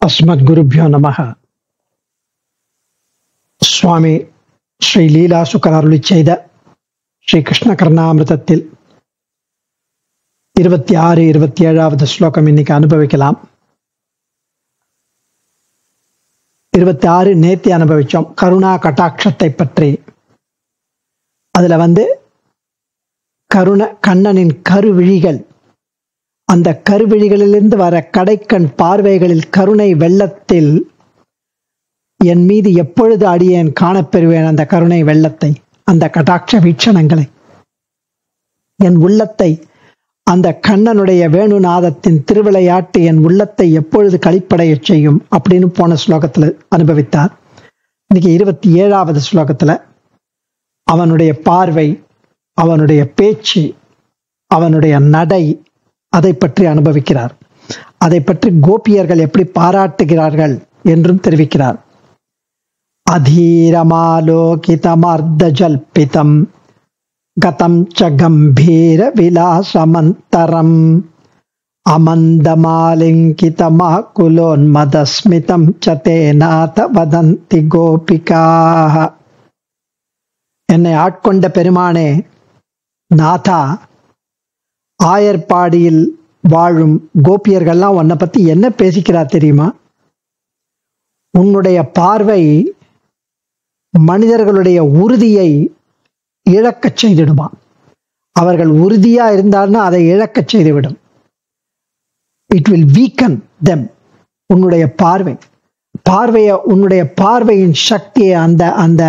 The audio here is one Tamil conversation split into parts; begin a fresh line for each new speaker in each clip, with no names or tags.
அஸ்மத்குருப்யோ நமஹ. சுவாமி ஸ்ரீ லீலா சுக்கர் அருளி செய்த ஸ்ரீ கிருஷ்ண கர்ணாமிருதத்தில் 26, 27வது ஸ்லோகம் இன்னைக்கு அனுபவிக்கலாம். 26 நேத்தி அனுபவிச்சோம். கருணா கட்டாட்சத்தை பற்றி. அதுல கண்ணனின் கருவிழிகள், அந்த கருவிழிகளிலிருந்து வர கடைக்கண் பார்வைகளில் கருணை வெள்ளத்தில் என் மீது எப்பொழுது அடியேன் காணப்பெறுவேன் அந்த கருணை வெள்ளத்தை, அந்த கடாட்ச வீட்சணங்களை, என் உள்ளத்தை, அந்த கண்ணனுடைய வேணுநாதத்தின் திருவிளையாட்டு என் உள்ளத்தை எப்பொழுது களிப்படைய செய்யும் அப்படின்னு போன ஸ்லோகத்துல அனுபவித்தார். இன்னைக்கு 27வது ஸ்லோகத்துல அவனுடைய பார்வை, அவனுடைய பேச்சு, அவனுடைய நடை, அதை பற்றி அனுபவிக்கிறார். அதை பற்றி கோபியர்கள் எப்படி பாராட்டுகிறார்கள் என்றும் தெரிவிக்கிறார். அதீரமாலோகிதமர்த்த ஜல்பிதம் கதம் ச கம்பீர விலாசமந்தரம் அமந்தமாலிங்கிதமாகுலோன்மதஸ்மிதம் ச தேநாத வதந்தி கோபிகாஹ. என்னை ஆட்கொண்ட பெருமானே, நாதா, ஆயர்பாடியில் வாழும் கோபியர்கள்லாம் உன்னை பத்தி என்ன பேசிக்கிறா தெரியுமா? உன்னுடைய பார்வை மனிதர்களுடைய உறுதியை இழக்கச் செய்திடுமா. அவர்கள் உறுதியா இருந்தார்னா அதை இழக்கச் செய்துவிடும். It will weaken them. உன்னுடைய உன்னுடைய பார்வையின் சக்தியை, அந்த அந்த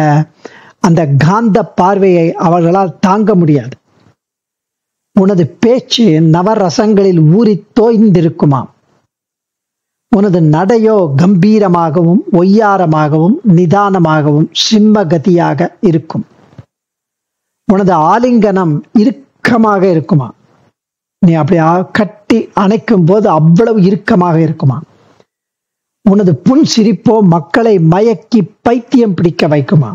அந்த காந்த பார்வையை அவர்களால் தாங்க முடியாது. உனது பேச்சு நவரசங்களில் ஊறி தோய்ந்திருக்குமாம். உனது நடையோ கம்பீரமாகவும் ஒய்யாரமாகவும் நிதானமாகவும் சிம்மகதியாக இருக்கும். உனது ஆலிங்கனம் இறுக்கமாக இருக்குமா. நீ அப்படி கட்டி அணைக்கும் போது அவ்வளவு இறுக்கமாக இருக்குமா. உனது புன் சிரிப்போ மக்களை மயக்கி பைத்தியம் பிடிக்க வைக்குமா,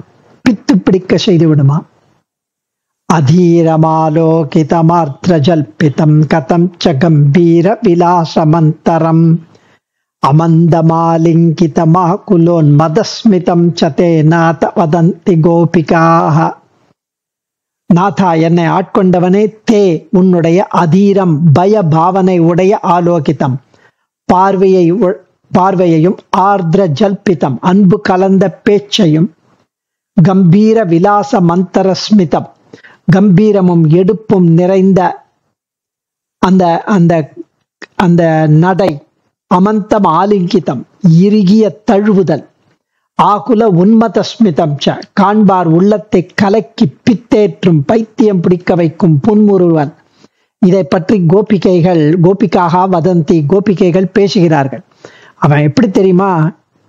பித்து பிடிக்க செய்து விடுமா. அதீரமாலோகிதமார்த்ரஜல்பிதம் கதம் ச கம்பீர விலாசமந்தரம் அமந்தமாலிங்கிதமாகுலோன்மதஸ்மிதம் ச தேநாத வதந்தி கோபிகாஹ. நாதா, என்னை ஆட்கொண்டவனே, தே, உன்னுடைய அதீரம் பய பாவனை உடைய ஆலோகிதம் பார்வையையும் ஆர்திர ஜல்பிதம் அன்பு கலந்த பேச்சையும் கம்பீர விலாச மந்தரஸ்மிதம் கம்பீரமும் எடுப்பும் நிறைந்த அந்த அந்த அந்த நடை, அமந்தம் ஆலிங்கிதம் இறுகிய தழுவுதல், ஆகுல உன்மதஸ்மிதம் ச காண்பார் உள்ளத்தை கலக்கி பித்தேற்றும் பைத்தியம் பிடிக்க வைக்கும் புன்முறுவல். இதை பற்றி கோபிக்காக வதந்தி, கோபிகைகள் பேசுகிறார்கள். அவன் எப்படி தெரியுமா,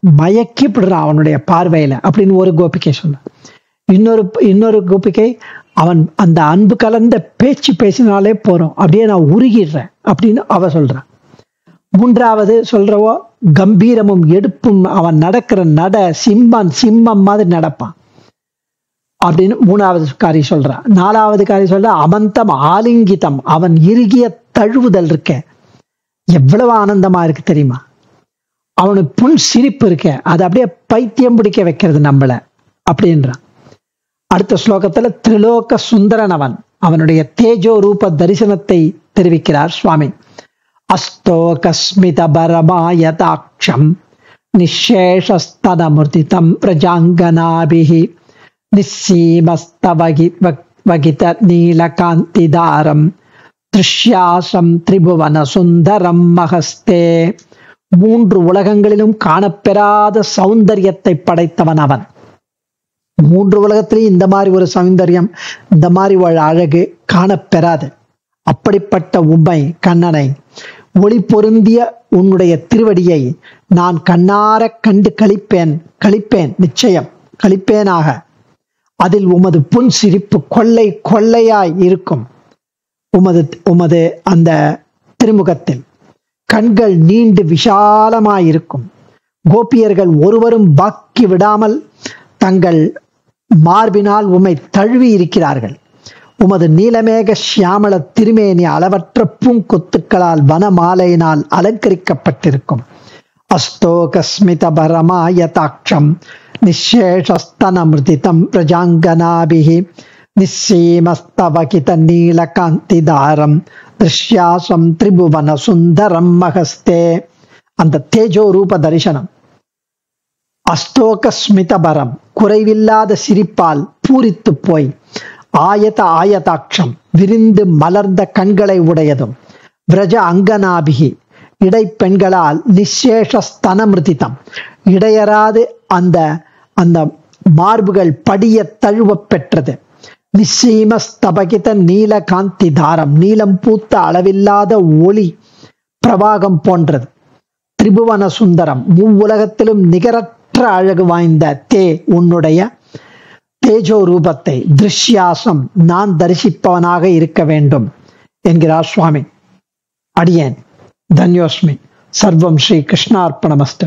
மயக்கி விடுறான் அவனுடைய பார்வையில அப்படின்னு ஒரு கோபிகை சொல்ல. இன்னொரு கோபிகை, அவன் அந்த அன்பு கலந்த பேச்சு பேசினாலே போறோம், அப்படியே நான் உருகிடுறேன் அப்படின்னு அவ சொல்றான். மூன்றாவது சொல்றவோ கம்பீரமும் எடுப்பும், அவன் நடக்கிற நட சிம்மம் மாதிரி நடப்பான் அப்படின்னு மூணாவது காரி சொல்றான். நாலாவது காரி சொல்ற அமந்தம் ஆலிங்கிதம், அவன் இறுகிய தழுவுதல் இருக்க எவ்வளவு ஆனந்தமா இருக்கு தெரியுமா. அவனுக்கு புன் சிரிப்பு இருக்க, அது அப்படியே பைத்தியம் பிடிக்க வைக்கிறது நம்மள அப்படின்றான். அடுத்த ஸ்லோகத்துல திரிலோக சுந்தரன் அவனுடைய தேஜோ ரூப தரிசனத்தை தெரிவிக்கிறார் சுவாமி. அஸ்தோகஸ்மித பரமாயதாட்சம் நிஷேஷஸ்தனமுர்திதம் பிரஜாங்கனாபிஹி நிஸ்ஸீமஸ்தவகித நீலகாந்திதாரம் திருஷ்யாசம் திரிபுவன சுந்தரம் மகஸ்தே. 3 உலகங்களிலும் காணப்பெறாத சௌந்தரியத்தை படைத்தவன் அவன். 3 உலகத்திலையும் இந்த மாதிரி ஒரு சௌந்தரியம், இந்த மாதிரி ஒரு அழகு காணப்பெறாது. அப்படிப்பட்ட உம்மை, கண்ணனை, ஒளி பொருந்திய உன்னுடைய திருவடியை நான் கண்ணார கண்டு களிப்பேன், நிச்சயம் களிப்பேனாக. அதில் உமது புன் சிரிப்பு கொள்ளை கொள்ளையாய் இருக்கும். உமது அந்த திருமுகத்தில் கண்கள் நீண்டு விஷாலமாயிருக்கும். கோபியர்கள் ஒருவரும் பாக்கி விடாமல் தங்கள் மார்பினால் உம்மை தழுவி இருக்கிறார்கள். உமது நீலமேக சியாமள திருமேனி அளவற்ற பூங்கொத்துக்களால் வனமாலையினால் அலங்கரிக்கப்பட்டிருக்கும். அஸ்தோகஸ்மிதபரமாயதாட்சம் நிசேஷஸ்தனமிருதிதம் பிரஜாங்கனாபிஹி நிஸ்ஸீமஸ்தவகித நீலகாந்திதாரம் திருஷ்யாசம் திரிபுவன சுந்தரம் மகஸ்தே. அந்த தேஜோ ரூப தரிசனம், அஸ்தோகஸ்மிதபரம் குறைவில்லாத சிரிப்பால் பூரித்து போய், ஆயதாட்சம் விரிந்து மலர்ந்த கண்களை உடையதும், விரஜ அங்கனாபிகி இடைப்பெண்களால் நிசேஷஸ்தனமிருதிதம் இடையராது அந்த அந்த மார்புகள் படிய தழுவ பெற்றது, நிச்சீமஸ்தபகித நீலகாந்தி தாரம் நீலம் பூத்த அளவில்லாத ஒளி பிரவாகம் போன்றது, திரிபுவன சுந்தரம் மூவுலகத்திலும் நிகரற்ற அழகு வாய்ந்த உன்னுடைய தேஜோ ரூபத்தை திருஷ்யாசம் நான் தரிசிப்பவனாக இருக்க வேண்டும் என்கிறார் சுவாமி. அடியேன் தன்யோஸ்மி. சர்வம் ஸ்ரீ கிருஷ்ணார்ப்பணமஸ்து.